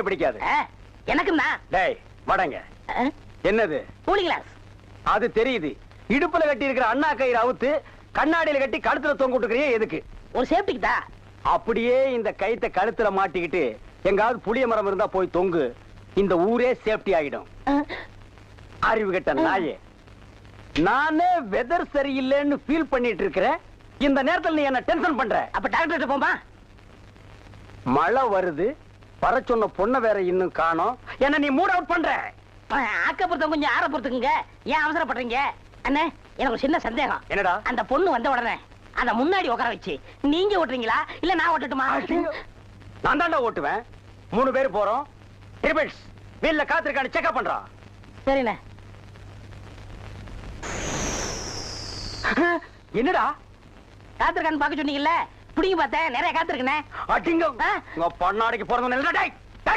பிடிக்கவே பிடிக்காது. எனக்குன்னா டேய் வடங்க. என்னது? Cooling glass. அது தெரியுது. இடுப்புல கட்டி இருக்கிற அண்ணா கயிறு அவுத்து கண்ணாடியில கட்டி கழுத்துல தொங்கிட்டுக்கிறியே எதுக்கு? ஒரு சேஃப்டிக்கு தான். அப்படியே இந்த கயித்தை கழுத்துல மாட்டிக்கிட்டு எங்காவது புளிய மரம் இருந்தா போய் தொங்கு. இந்த ஊரே சேஃப்டி ஆகிடும். அறிவு கெட்ட நாயே. நானே வெதர் சரியில்லைன்னு ஃபீல் பண்ணிட்டு இருக்கிறேன். இந்த நேரத்தில் நீ என்ன டென்ஷன் பண்ற. அப்ப டாக்டர் போமா. மழை வருது. வர சொன்ன பொண்ணை வேற இன்னும் காணோம். என்ன நீ மூட் அவுட் பண்ற. ஆக்கப்புறத்த கொஞ்சம் ஆற பொறுத்துக்குங்க. ஏன் அவசரப்படுறீங்க? அண்ணே எனக்கு ஒரு சின்ன சந்தேகம். என்னடா? அந்த பொண்ணு வந்த உடனே அந்த முன்னாடி உட்கார வச்சு நீங்க ஓட்டுறீங்களா இல்ல நான் ஓட்டட்டுமா? நான் தாண்டா ஓட்டுவேன். 3 பேர் போறோம். ட்ரிபிள்ஸ் வீல்ல காத்திருக்கான்னு செக்அப் பண்றோம். சரிண்ணே. என்னடா காத்திருக்கான்னு பாக்க சொன்னீங்கல்ல? புடிங்க பார்த்தேன். நிறைய காத்திருக்கனே. அடிங்க உங்க பொண்ணாடிக்கு போறவங்க இல்லடா. டேய்